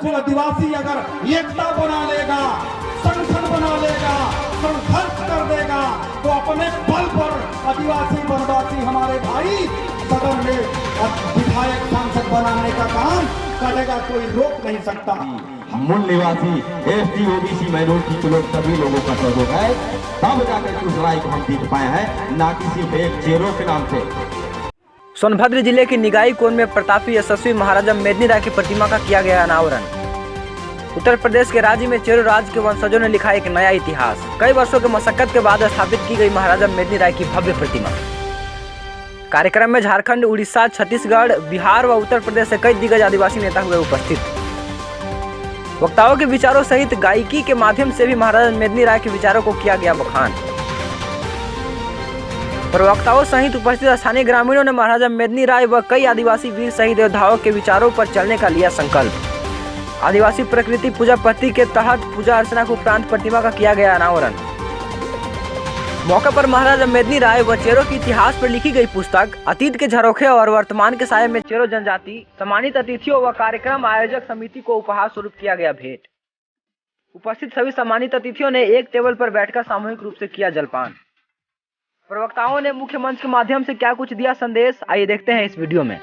बिल्कुल आदिवासी अगर एकता बना लेगा, संगठन बना लेगा, संघर्ष कर देगा, तो अपने बल पर आदिवासी वनवासी हमारे भाई सदन में विधायक सांसद बनाने का काम करेगा, कोई रोक नहीं सकता। मूल निवासी एसटी ओबीसी माइनॉरिटी के लोग सभी लोगों का सहयोग है, तब जाकर उस लड़ाई को हम जीत पाए हैं, ना कि सिर्फ एक चेहरों के नाम से। सोनभद्र जिले के निगाई कोन में प्रतापी यशस्वी महाराजा मेदिनी राय की प्रतिमा का किया गया अनावरण। उत्तर प्रदेश के राज्य में चेरो राज के वंशजों ने लिखा एक नया इतिहास। कई वर्षों के मशक्कत के बाद स्थापित की गई महाराजा मेदिनी राय की भव्य प्रतिमा। कार्यक्रम में झारखंड, उड़ीसा, छत्तीसगढ़, बिहार व उत्तर प्रदेश से कई दिग्गज आदिवासी नेता हुए उपस्थित। वक्ताओं के विचारों सहित गायकी के माध्यम से भी महाराजा मेदिनी राय के विचारों को किया गया बखान। प्रवक्ताओं सहित उपस्थित स्थानीय ग्रामीणों ने महाराजा मेदिनी राय व कई आदिवासी वीर शहीद योद्धाओं के विचारों पर चलने का लिया संकल्प। आदिवासी प्रकृति पूजा पद्धति के तहत पूजा अर्चना के उपरांत प्रतिमा का किया गया अनावरण। मौके पर महाराजा मेदिनी राय व चेरो के इतिहास पर लिखी गई पुस्तक, अतीत के झरोखे और वर्तमान के साये में चेरो जनजाति, सम्मानित अतिथियों व कार्यक्रम आयोजक समिति को उपहार स्वरूप किया गया भेंट। उपस्थित सभी सम्मानित अतिथियों ने एक टेबल पर बैठकर सामूहिक रूप से किया जलपान। प्रवक्ताओं ने मुख्य मंच के माध्यम से क्या कुछ दिया संदेश, आइए देखते हैं इस वीडियो में।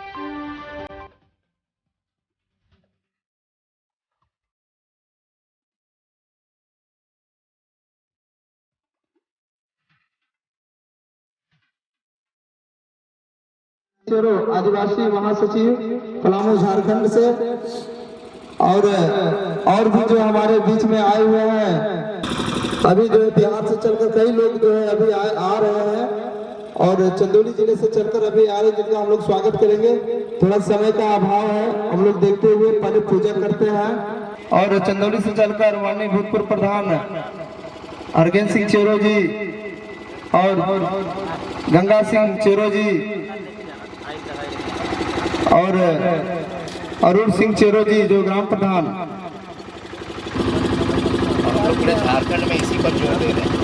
चेरो आदिवासी महासचिव पलामू झारखंड से और भी जो हमारे बीच में आए हुए हैं, अभी जो है बिहार से चलकर कई लोग जो है अभी आ रहे हैं और चंदौली जिले से चलकर अभी आ रहे हैं, जिनका हम लोग स्वागत करेंगे। थोड़ा समय का अभाव है, हम लोग देखते हुए पहले पूजा करते हैं। और चंदौली से चलकर माननीय भूतपूर्व प्रधान अर्गेन सिंह चेरो जी और गंगा सिंह चेरो जी और अरुण सिंह चेरो जी जो ग्राम प्रधान, पूरे झारखंड में इसी पर जोर दे रहे हैं।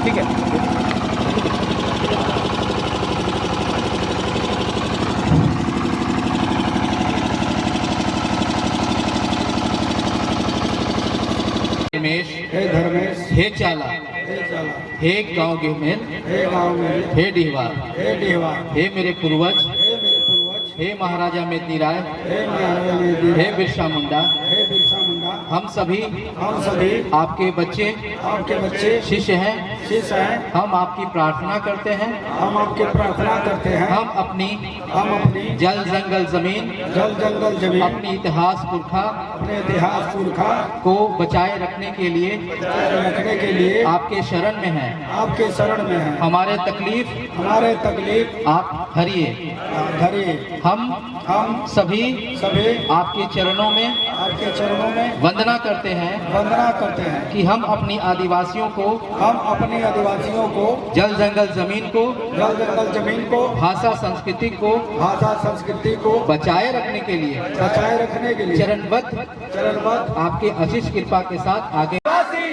ठीक है। हे धर्मेश, हे चाला, हे गाँव गेमेल, हे डिहवा, हे मेरे पूर्वज, हे महाराजा मेदिनी राय, हे बिरसा मुंडा, हम सभी आपके बच्चे शिष्य हैं। हम आपकी प्रार्थना करते हैं। हम अपनी जल जंगल जमीन अपनी इतिहास पुरखा को बचाए रखने के लिए आपके शरण में हैं। हमारे तकलीफ आप हरिए। हम सभी आपके चरणों में वंदना करते हैं कि हम अपनी आदिवासियों को जल जंगल जमीन को भाषा संस्कृति को बचाए रखने के लिए चरणबद्ध आपके आशीष कृपा के साथ आगे।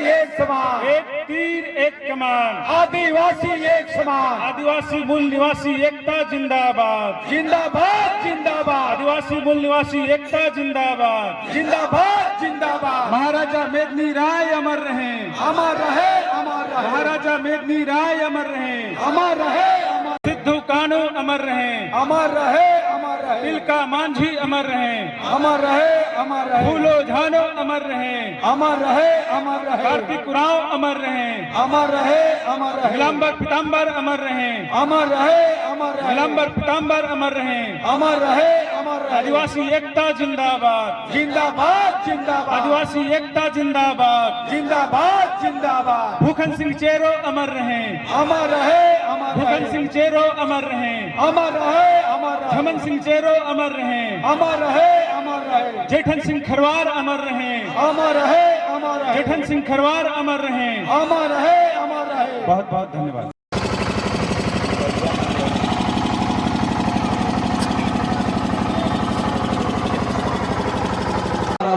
एक समान, एक तीर एक कमान, आदिवासी एक समान, आदिवासी मूल निवासी एकता जिंदाबाद, जिंदाबाद जिंदाबाद, आदिवासी मूल निवासी एकता जिंदाबाद, जिंदाबाद जिंदाबाद। महाराजा मेदिनी राय अमर रहें, अमर रहे, अमर रहे। महाराजा मेदिनी राय अमर रहें, अमर रहे, अमर। सिद्धू कानू अमर रहें, अमर रहे, अमर रहे। तिलका मांझी अमर रहें, अमर रहे, अमर रहे। फूलो झानो अमर रहें, अमर रहे, अमर रहे। कार्तिक उरांव अमर रहें, अमर रहे, अमर रहे। विलंबर पीताम्बर अमर रहें, अमर रहे, अमर रहे। विलंबर पीताम्बर अमर रहें, अमर रहे, अमर रहे। आदिवासी एकता जिंदाबाद जिंदाबाद जिंदाबाद आदिवासी एकता जिंदाबाद जिंदाबाद जिंदाबाद भूखन सिंह चेरो अमर रहे अमर रहे अमर भूखन सिंह चेरो अमर रहे अमर रहे अमर झमन सिंह चेरो अमर रहे अमर रहे अमर रहे जेठन सिंह खरवार अमर रहे अमर रहे अमर रहे जेठन सिंह खरवार अमर रहे अमर रहे अमर रहे। बहुत बहुत धन्यवाद।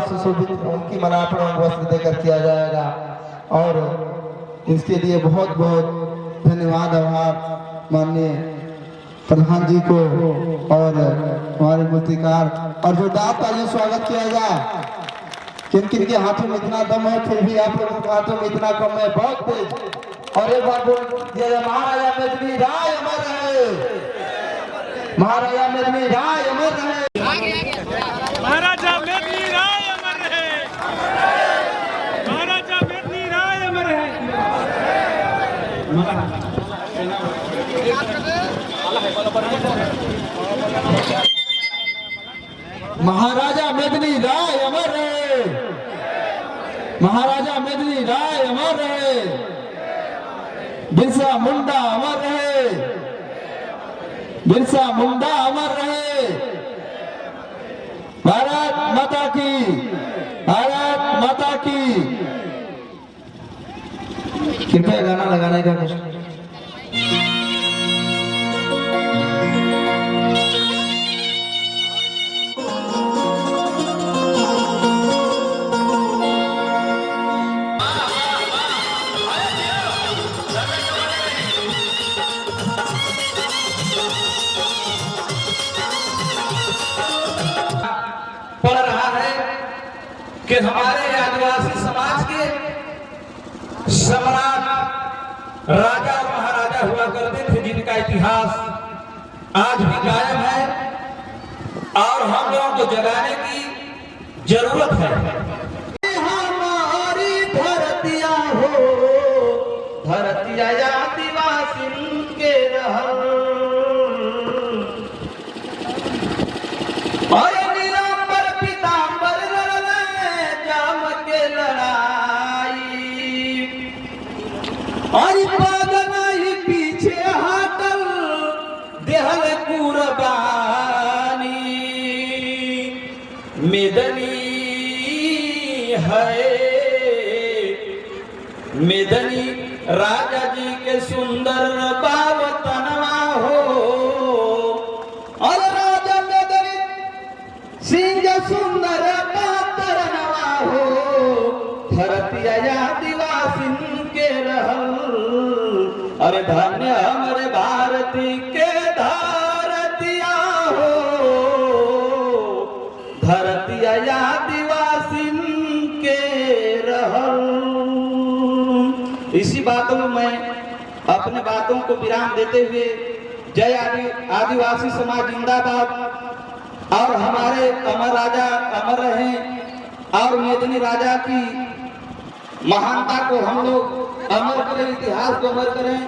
सुशोभित उनकी मनापण वस्त्र देकर किया जाएगा और इसके लिए बहुत बहुत धन्यवाद आभार माननीय प्रधान जी को और हमारे मूर्तिकार और जोरदार तालियों स्वागत किया जाए। किन किन के हाथों में इतना दम है फिर भी आप लोगों के हाथों में इतना कम है, बहुत तेज। और एक बार बोल दिया जाए महाराजा मेदिनी राय अमर रहे, महाराजा मेदिनी राय अमर रहे, महाराजा मेदिनी राय अमर रहे, महाराजा मेदिनी राय अमर रहे। महाराजा मेदिनी राय अमर रहे, महाराजा मेदिनी राय अमर रहे, बिरसा मुंडा अमर रहे, बिरसा मुंडा अमर रहे। भारत माता की, भारत माता की। कृपया गाना लगाने का कोशिश। पड़ रहा है कि हमारे आदिवासी समाज के सम्राट राजा और महाराजा हुआ करते थे, जिनका इतिहास आज भी कायम है और हम लोगों को जगाने की जरूरत है। हमारी धरतिया हो, धरतिया आदिवासी के रहल और नीलांबर पीतांबर लड़ले जाम के लड़ाई और पागल ही पीछे हटल देहल कुर्बानी। मेदनी है मेदनी राजा जी के सुंदर बावतनवा हो और राजा मेदनी सिंह सुंदर पातरनवा हो। धरतिया आदिवासी के रहल अरे धन्य हमारे भारती के धरतिया हो, धरतिया आदिवासी के रहल। इसी बातों में मैं अपने बातों को विराम देते हुए जय आदिवासी समाज जिंदाबाद और हमारे अमर राजा अमर रहे और मेदिनी राजा की महानता को हम लोग अमर करें, इतिहास को अमर करें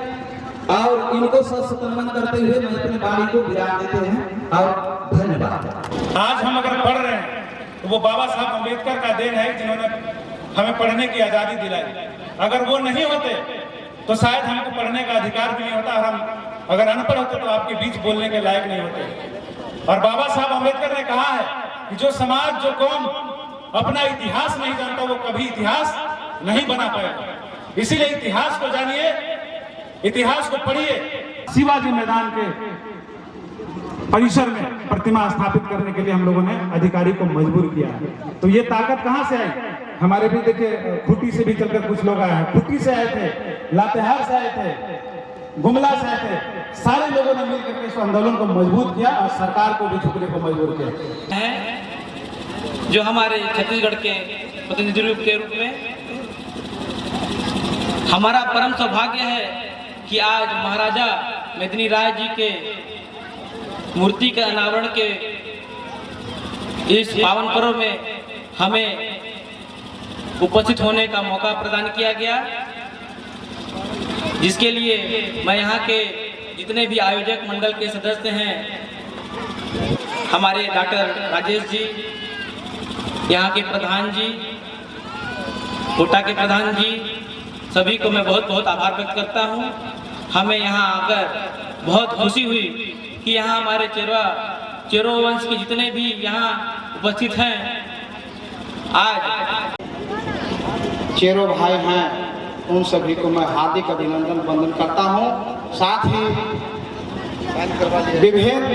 और इनको सत्सम्मान करते हुए मैं अपनी वाणी को विराम देते हैं और धन्यवाद। आज हम अगर पढ़ रहे हैं तो वो बाबा साहब अम्बेडकर का देन है, जिन्होंने हमें पढ़ने की आजादी दिलाई। अगर वो नहीं होते तो शायद हमको पढ़ने का अधिकार भी नहीं होता और हम अगर अनपढ़ होते तो आपके बीच बोलने के लायक नहीं होते। और बाबा साहब अम्बेडकर ने कहा है कि जो समाज जो कौम अपना इतिहास नहीं जानता वो कभी इतिहास नहीं बना पाएगा। इसीलिए इतिहास को जानिए, इतिहास को पढ़िए। शिवाजी मैदान के परिसर में प्रतिमा स्थापित करने के लिए हम लोगों ने अधिकारी को मजबूर किया। तो ये ताकत कहां से आई? हमारे भी देखिए खुट्टी से भी चलकर कुछ लोग आए हैं, खुट्टी से आए थे, लातेहार से आए थे, गुमला से आए थे। सारे लोगों ने मिलकर के इस आंदोलन को मजबूत किया और सरकार को भी झुकने को मजबूर किया। जो हमारे छत्तीसगढ़ के प्रतिनिधि के रूप में हमारा परम सौभाग्य है कि आज महाराजा मेदिनी राय जी के मूर्ति के अनावरण के इस पावन पर्व में हमें उपस्थित होने का मौका प्रदान किया गया, जिसके लिए मैं यहाँ के जितने भी आयोजक मंडल के सदस्य हैं हमारे डॉक्टर राजेश जी, यहाँ के प्रधान जी, कोटा के प्रधान जी, सभी को मैं बहुत बहुत आभार व्यक्त करता हूँ। हमें यहाँ आकर बहुत खुशी हुई कि यहाँ हमारे चेरो वंश के जितने भी यहाँ उपस्थित हैं, आज चेरो भाई हैं, उन सभी को मैं हार्दिक अभिनंदन वंदन करता हूँ। साथ ही विभिन्न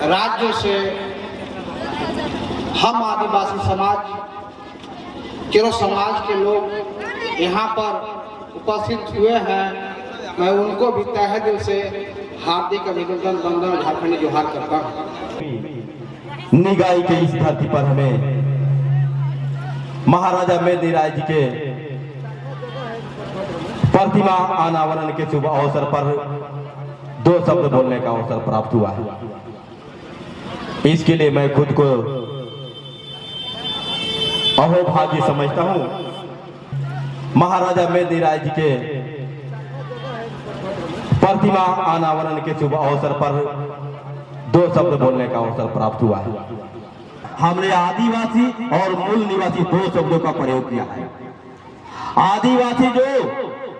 राज्यों से हम आदिवासी समाज, चेरो समाज के लोग यहाँ पर उपस्थित हुए हैं। मैं उनको भी तहे दिल से हार्दिक अभिनंदन वंदन झारखंडी जोहार करता हूँ। निगाही के इस धरती पर हमें महाराजा मेदिनी राय जी के प्रतिमा अनावरण के शुभ अवसर पर 2 शब्द बोलने का अवसर प्राप्त हुआ है। इसके लिए मैं खुद को अहोभाग्य समझता हूं। महाराजा मेदिनी राय जी के प्रतिमा अनावरण के शुभ अवसर पर 2 शब्द बोलने का अवसर प्राप्त हुआ है। हमने आदिवासी और मूल निवासी 2 शब्दों का प्रयोग किया है। आदिवासी जो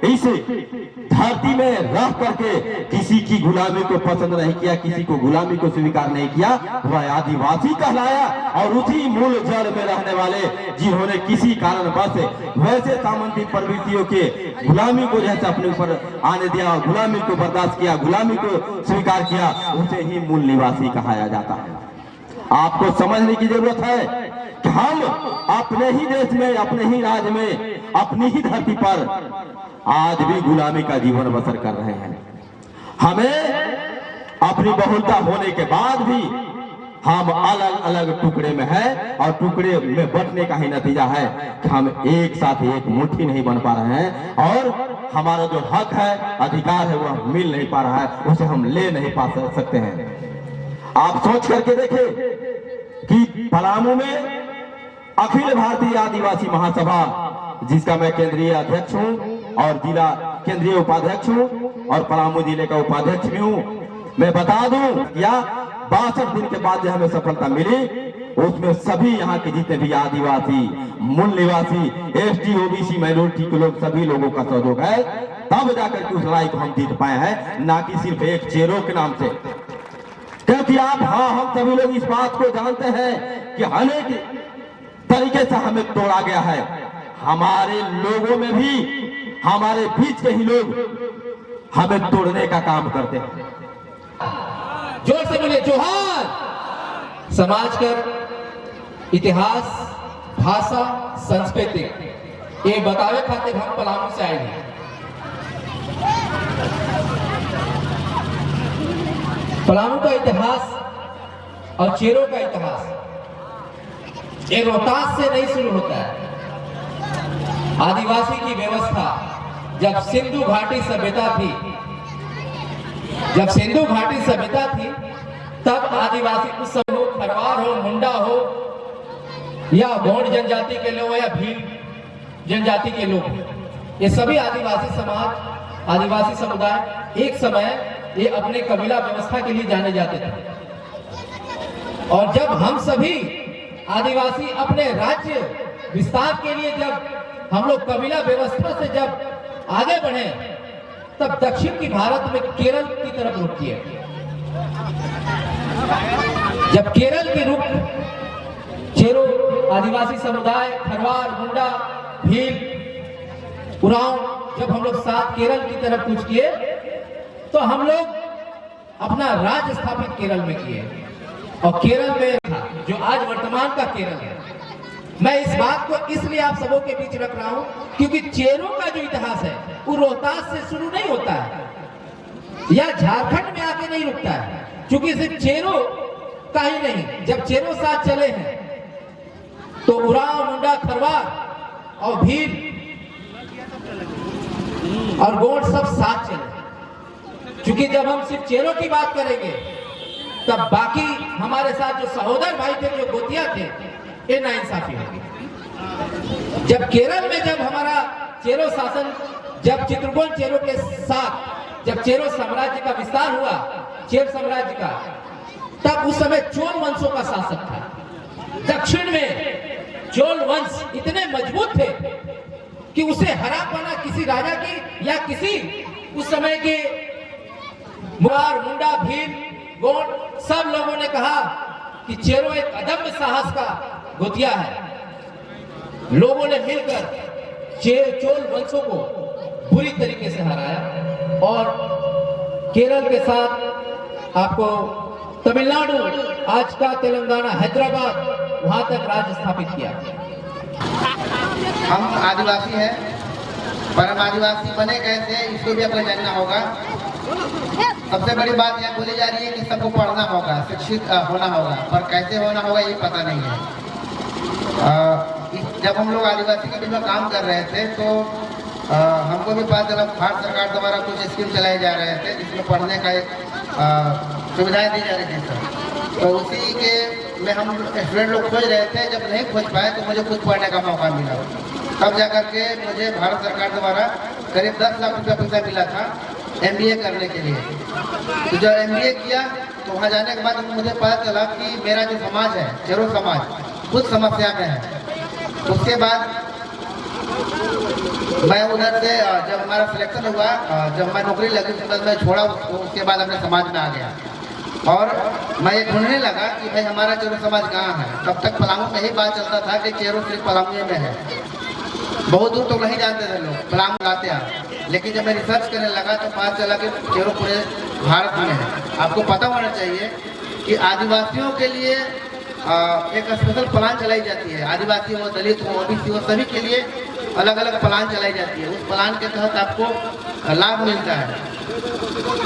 इस धरती में रह करके किसी की गुलामी को पसंद नहीं किया, किसी को गुलामी को स्वीकार नहीं किया, वह आदिवासी कहलाया। और उसी मूल जड़ में रहने वाले जिन्होंने किसी कारणवश वैसे सामंती प्रवृत्तियों के गुलामी को जैसे अपने ऊपर आने दिया, गुलामी को बर्दाश्त किया, गुलामी को स्वीकार किया, उसे ही मूल निवासी कहा जाता है। आपको समझने की जरूरत है कि हम अपने ही देश में, अपने ही राज्य में, अपनी ही धरती पर आज भी गुलामी का जीवन बसर कर रहे हैं। हमें अपनी बहुलता होने के बाद भी हम अलग अलग टुकड़े में हैं, और टुकड़े में बंटने का ही नतीजा है कि हम एक साथ एक मुट्ठी नहीं बन पा रहे हैं, और हमारा जो हक है, अधिकार है, वह मिल नहीं पा रहा है, उसे हम ले नहीं पा सकते हैं। आप सोच करके देखें कि पलामू में अखिल भारतीय आदिवासी महासभा, जिसका मैं केंद्रीय अध्यक्ष हूं और जिला केंद्रीय उपाध्यक्ष हूं और पलामू जिले का उपाध्यक्ष भी हूं, मैं बता दूं या 62 दिन के बाद जो हमें सफलता मिली, उसमें सभी यहाँ के जितने भी आदिवासी, मूल निवासी, एसटी, ओबीसी, माइनॉरिटी के लोग, सभी लोगों का सहयोग है, तब जाकर के उस लड़ाई को हम जीत पाए हैं, ना कि सिर्फ एक चेरो के नाम से। क्योंकि हम सभी लोग इस बात को जानते हैं कि अनेक तरीके से हमें तोड़ा गया है। हमारे लोगों में भी, हमारे बीच के ही लोग हमें तोड़ने का काम करते हैं। जोर से बोलिए जोहार। समाज कर इतिहास, भाषा, संस्कृति ये बतावे खातिर हम पलामू से आए हैं। पलामू का इतिहास और चेरो का इतिहास एक रोहतास से नहीं शुरू होता है। आदिवासी की व्यवस्था जब सिंधु घाटी सभ्यता थी, तब आदिवासी उस समय खरवार हो, मुंडा हो, या गौंड जनजाति के लोग या भील जनजाति के लोग, ये सभी आदिवासी समाज, आदिवासी समुदाय एक समय ये अपने कबीला व्यवस्था के लिए जाने जाते थे। और जब हम सभी आदिवासी अपने राज्य विस्तार के लिए जब हम लोग कबीला व्यवस्था से जब आगे बढ़े, तब दक्षिण की भारत में केरल की तरफ रुख किए। जब केरल की रुख चेरो आदिवासी समुदाय, खरवार, मुंडा, भील, उरांव, जब हम लोग साथ केरल की तरफ कूच किए, तो हम लोग अपना राज्य स्थापित केरल में किए। और केरल में था जो आज वर्तमान का केरल है। मैं इस बात को इसलिए आप सबों के बीच रख रहा हूं क्योंकि चेरो का जो इतिहास है वो रोहतास से शुरू नहीं होता है या झारखंड में आके नहीं रुकता है, क्योंकि सिर्फ चेरो का ही नहीं, जब चेरो साथ चले हैं तो उरांव, मुंडा, खरवार और भील और गोंड सब साथ चले। क्योंकि जब हम सिर्फ चेरो की बात करेंगे तब बाकी हमारे साथ जो सहोदर भाई थे, जो गोतिया थे, ये नाइंसाफी होगी। जब केरल में जब हमारा चेरो शासन, जब चित्रगुप्त चेरो के साथ जब चेरो साम्राज्य का विस्तार हुआ, चेर साम्राज्य का, तब उस समय चोल वंशों का शासक था। दक्षिण में चोल वंश इतने मजबूत थे कि उसे हरा पाना किसी राजा की या किसी उस समय के मुरार, मुंडा, भील, गोंड सब लोगों ने कहा कि चेरो एक अदम्य साहस का गोतिया है। लोगों ने मिलकर चोल वंशों को बुरी तरीके से हराया और केरल के साथ आपको तमिलनाडु, आज का तेलंगाना, हैदराबाद, वहां तक राज्य स्थापित किया। हम आदिवासी हैं, पर हम आदिवासी बने कैसे, इसको भी आपको जानना होगा। सबसे बड़ी बात यह बोली जा रही है कि सबको पढ़ना होगा, शिक्षित होना होगा, पर कैसे होना होगा ये पता नहीं है। जब हम लोग आदिवासी के बीच में काम कर रहे थे तो हमको भी पता चला भारत सरकार द्वारा कुछ स्कीम चलाए जा रहे थे जिसमें पढ़ने का एक सुविधाएं दी जा रही थी सर। तो उसी के में हम स्टूडेंट लोग खोज रहे थे, जब नहीं खोज पाए तो मुझे खुद पढ़ने का मौका मिला। तब जाकर के मुझे भारत सरकार द्वारा करीब 10 लाख रुपया पैसा मिला था MBA करने के लिए। तो जब MBA किया तो वहाँ जाने के बाद मुझे पता चला कि मेरा जो समाज है, चेरो समाज, कुछ समस्या में है। उसके बाद मैं उधर से जब हमारा सिलेक्शन हुआ, जब मैं नौकरी लगी उसके बाद मैं छोड़ा उसको, उसके बाद अपने समाज में आ गया और मैं ये ढूंढने लगा कि भाई हमारा चेरो समाज कहाँ है। तब तक पलामू में ही बात चलता था कि चेरो सिर्फ पलामू में है, बहुत दूर तो नहीं जानते थे लोग, पलामू लाते हैं। लेकिन जब मैं रिसर्च करने लगा तो पता चला कि चेरो पूरे भारत में है। आपको पता होना चाहिए कि आदिवासियों के लिए एक स्पेशल प्लान चलाई जाती है। आदिवासी हो, दलित हो, OBC हो, सभी के लिए अलग अलग प्लान चलाई जाती है। उस प्लान के तहत आपको लाभ मिलता है।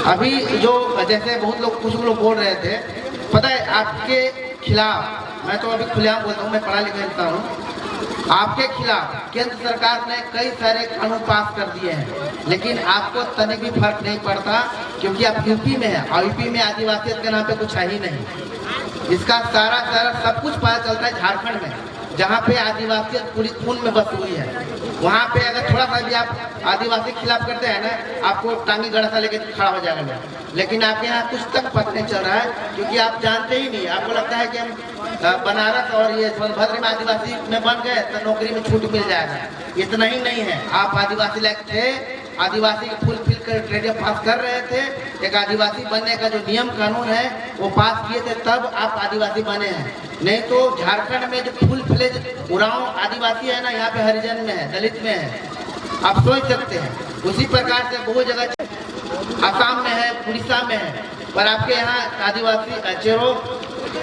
अभी जो जैसे बहुत लोग, कुछ लोग बोल रहे थे, पता है आपके खिलाफ, मैं तो अभी खुलेआम बोलता हूँ, मैं पढ़ा लिखा इंसान हूँ, आपके खिलाफ केंद्र सरकार ने कई सारे कानून पास कर दिए हैं, लेकिन आपको तनिक भी फर्क नहीं पड़ता क्योंकि आप यूपी में हैं और यूपी में आदिवासियत के नाम पे कुछ है ही नहीं। इसका सारा सब कुछ पता चलता है झारखंड में, जहाँ पे आदिवासियत पूरी खून में बस हुई है। वहाँ पे अगर थोड़ा सा भी आप आदिवासी के खिलाफ करते हैं ना, आपको टांगी गड़सा लेके खड़ा हो जाएगा। लेकिन आपके यहाँ कुछ तक पता नहीं चल रहा है क्योंकि आप जानते ही नहीं। आपको लगता है कि हम बनारस और ये सोनभद्र में आदिवासी में बन गए तो नौकरी में छूट मिल जाएगा। इतना ही नहीं है, आप आदिवासी लायक थे, आदिवासी के फुल फिल कर क्राइटेरिया पास कर रहे थे, एक आदिवासी बनने का जो नियम कानून है वो पास किए थे, तब आप आदिवासी बने हैं। नहीं तो झारखंड में जो फुल फ्लेज उरांव आदिवासी है ना, यहाँ पे हरिजन में है, दलित में है, आप सोच सकते हैं। उसी प्रकार से बहुत जगह आसाम में है, उड़ीसा में है, पर आपके यहाँ आदिवासी चेरो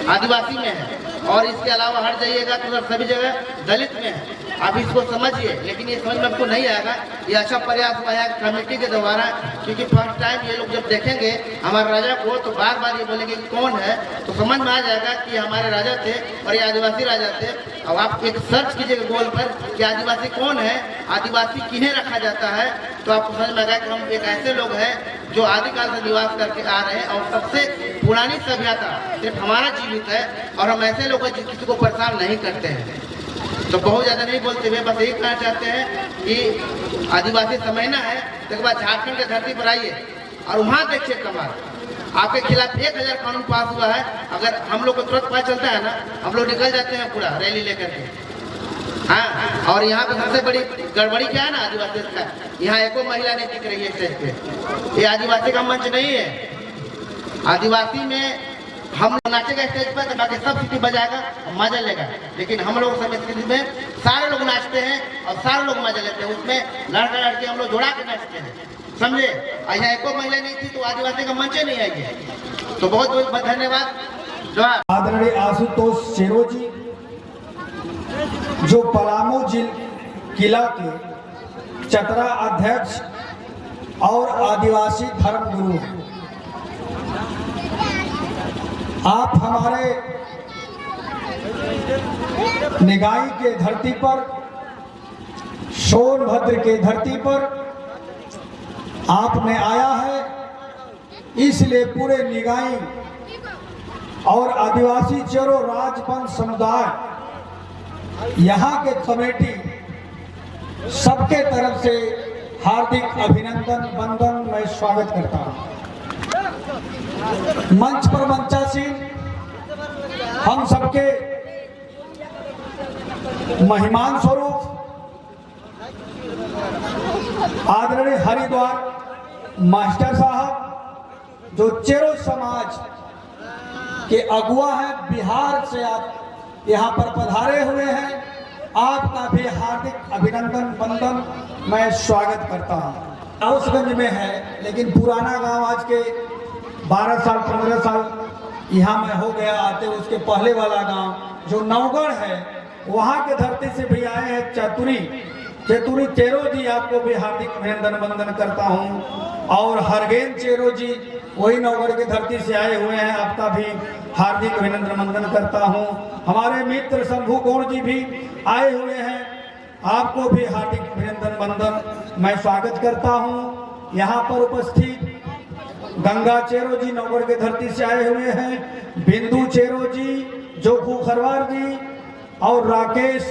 आदिवासी में है और इसके अलावा हट जाइएगा तो सभी जगह दलित में है। आप इसको समझिए, लेकिन ये समझ में आपको नहीं आएगा। ये अच्छा प्रयास हुआ है कमेटी के द्वारा, क्योंकि फर्स्ट टाइम ये लोग जब देखेंगे हमारे राजा को तो बार बार ये बोलेंगे कि कौन है, तो समझ में आ जाएगा कि हमारे राजा थे और ये आदिवासी राजा थे। अब आप एक सर्च कीजिएगा गूगल पर कि आदिवासी कौन है, आदिवासी किन्हें रखा जाता है, तो आपको समझ में आएगा कि हम एक ऐसे लोग हैं जो आदिकाल से निवास करके आ रहे हैं और सबसे पुरानी सभ्यता सिर्फ हमारा जीवित है और हम ऐसे लोग हैं जो किसी को परेशान नहीं करते हैं। तो बहुत ज़्यादा नहीं बोलते हुए बस यही कहना चाहते हैं कि आदिवासी समझना है तो एक बार झारखंड की धरती पर आइए और वहाँ देखिए कमाल। आपके खिलाफ 1000 कानून पास हुआ है। अगर हम लोग को तुरंत पता चलता है ना, हम लोग निकल जाते हैं पूरा रैली लेकर के। हाँ, और यहाँ पे सबसे बड़ी गड़बड़ी क्या है ना आदिवासी का, यहाँ एको महिला नहीं दिख रही है स्टेज पे। ये आदिवासी का मंच नहीं है। आदिवासी में हम नाचेगा स्टेज पर तो बाकी सब सीटी बजाएगा और मजा लेगा, लेकिन हम लोग संस्कृति में सारे लोग नाचते हैं और सारे लोग मजा लेते हैं। उसमें लड़का लड़के हम लोग जोड़ा के नाचते हैं, समझे। यहाँ एको महिला नहीं थी तो आदिवासी का मंच नहीं आएगी। तो बहुत बहुत धन्यवाद। जो आदरणीय आशुतोष चेरो जी, जो पलामू किला के चतरा अध्यक्ष और आदिवासी धर्म गुरु हैं। आप हमारे निगाई के धरती पर, सोनभद्र के धरती पर आपने आया है, इसलिए पूरे निगाई और आदिवासी चेरो राजपंथ समुदाय, यहाँ के कमेटी सबके तरफ से हार्दिक अभिनंदन वंदन मैं स्वागत करता हूँ। मंच पर मंचासीन हम सबके महिमान स्वरूप आदरणीय हरिद्वार मास्टर साहब जो चेरो समाज के अगुआ हैं, बिहार से आप यहाँ पर पधारे हुए हैं, आपका भी हार्दिक अभिनंदन वंदन मैं स्वागत करता हूँ। हाउसगंज में है लेकिन पुराना गांव आज के 12 साल 15 साल यहाँ में हो गया आते। उसके पहले वाला गांव जो नवगढ़ है वहाँ के धरती से भी आए हैं चेतुरी चेरो जी, आपको भी हार्दिक अभिनंदन वंदन करता हूँ। और हरगेन चेरो जी वही नवगढ़ की धरती से आए हुए हैं, आपका भी हार्दिक अभिनंदन वंदन करता हूँ। हमारे मित्र शंभू गौड़ जी भी आए हुए हैं, आपको भी हार्दिक अभिनंदन वंदन मैं स्वागत करता हूँ। यहाँ पर उपस्थित गंगा चेरो जी नवगढ़ के धरती से आए हुए हैं, बिंदु चेरो जी, जोखू खरवार जी और राकेश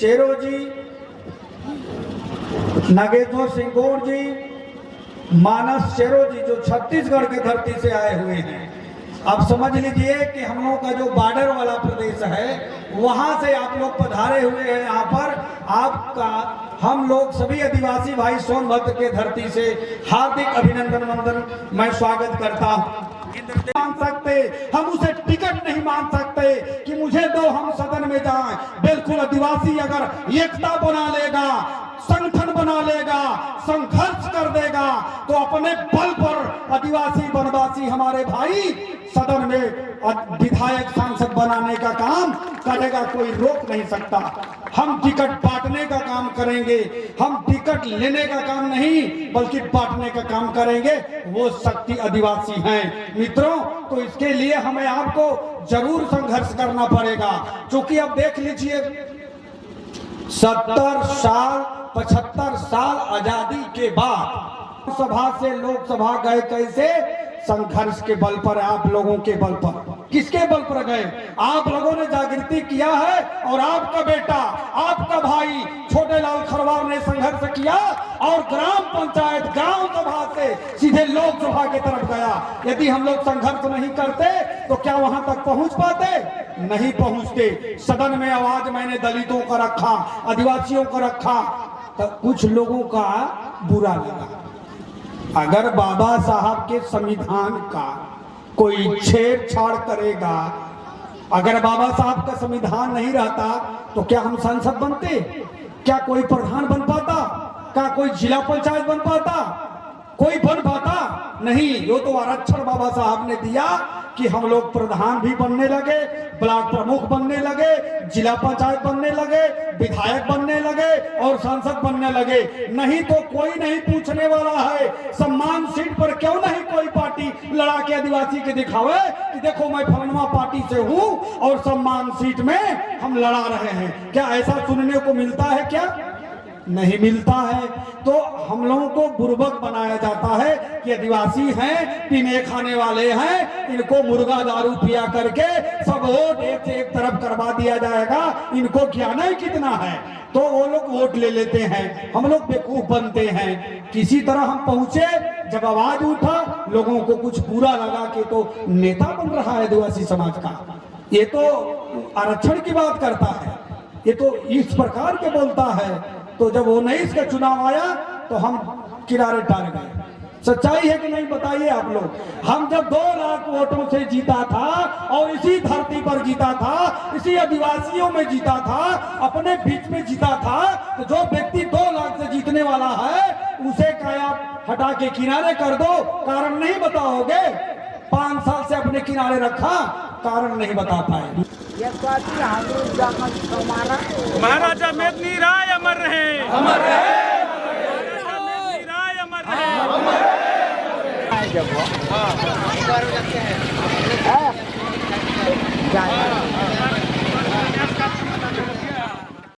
चेरो जी, नागेश्वर सिंह गौड़ जी, मानस चेरो जी जो छत्तीसगढ़ के धरती से आए हुए हैं। अब समझ लीजिए कि हम लोग का जो बॉर्डर वाला प्रदेश है वहां से आप लोग पधारे हुए हैं यहाँ पर। आपका हम लोग सभी आदिवासी भाई सोनभद्र के धरती से हार्दिक अभिनंदन वंदन मैं स्वागत करता हूँ। मान सकते हम उसे टिकट नहीं मान सकते कि मुझे दो हम सदन में जाएं। बिल्कुल आदिवासी अगर एकता बना लेगा, संगठन बना लेगा, संघर्ष कर देगा तो अपने बल पर आदिवासी वनवासी हमारे भाई सदन में विधायक सांसद बनाने का काम करेगा, कोई रोक नहीं सकता। हम टिकट बांटने का काम करेंगे, हम टिकट लेने का काम नहीं बल्कि बांटने का काम करेंगे। वो शक्ति आदिवासी हैं मित्रों, तो इसके लिए हमें आपको जरूर संघर्ष करना पड़ेगा। क्योंकि अब देख लीजिए 70 साल 75 साल आजादी के बाद सभा से लोकसभा गए कैसे? संघर्ष के बल पर, आप लोगों के बल पर। किसके बल पर गए? आप लोगों ने जागृति किया है और आपका बेटा, आपका भाई छोटे लाल खरवार ने संघर्ष किया और ग्राम पंचायत गांव सभा से सीधे लोकसभा की तरफ गया। यदि हम लोग संघर्ष नहीं करते तो क्या वहां तक पहुंच पाते? नहीं पहुंचते। सदन में आवाज मैंने दलितों का रखा, आदिवासियों का रखा, तो कुछ लोगों का बुरा लगा। अगर बाबा साहब के संविधान का कोई छेड़छाड़ करेगा, अगर बाबा साहब का संविधान नहीं रहता तो क्या हम सांसद बनते? क्या कोई प्रधान बन पाता? क्या कोई जिला पंचायत बन पाता? कोई बन पाता? नहीं। यो तो आरक्षण बाबा साहब ने दिया कि हम लोग प्रधान भी बनने लगे, ब्लॉक प्रमुख बनने लगे, जिला पंचायत बनने लगे, विधायक बनने लगे और सांसद बनने लगे। नहीं तो कोई नहीं पूछने वाला है। सम्मान सीट पर क्यों नहीं कोई पार्टी लड़ा के आदिवासी के दिखावे कि देखो मैं फलाना पार्टी से हूँ और सम्मान सीट में हम लड़ा रहे हैं। क्या ऐसा सुनने को मिलता है? क्या नहीं मिलता है। तो हम लोगों को बुर्बक बनाया जाता है कि आदिवासी हैं, पीने खाने वाले हैं, इनको मुर्गा दारू पिया करके सब वोट एक से एक तरफ करवा दिया जाएगा। इनको ज्ञान ही कितना है तो वो लोग वोट ले लेते हैं, हम लोग बेवकूफ बनते हैं। किसी तरह हम पहुंचे, जब आवाज उठा, लोगों को कुछ बुरा लगा कि तो नेता बन रहा है आदिवासी समाज का, ये तो आरक्षण की बात करता है, ये तो इस प्रकार के बोलता है। तो जब 19 का चुनाव आया तो हम किनारे टार गए। सच्चाई है कि नहीं बताइए आप लोग? हम जब 2 लाख वोटों से जीता था और इसी धरती पर जीता था, इसी आदिवासियों में जीता था, अपने बीच में जीता था, तो जो व्यक्ति 2 लाख से जीतने वाला है उसे क्या आप हटा के किनारे कर दो? कारण नहीं बताओगे? 5 साल से अपने किनारे रखा, कारण नहीं बता पाए। महाराजा मेदिनी राय अमर रहे, अमर रहे, महाराजा मेदिनी राय अमर रहे, अमर रहे।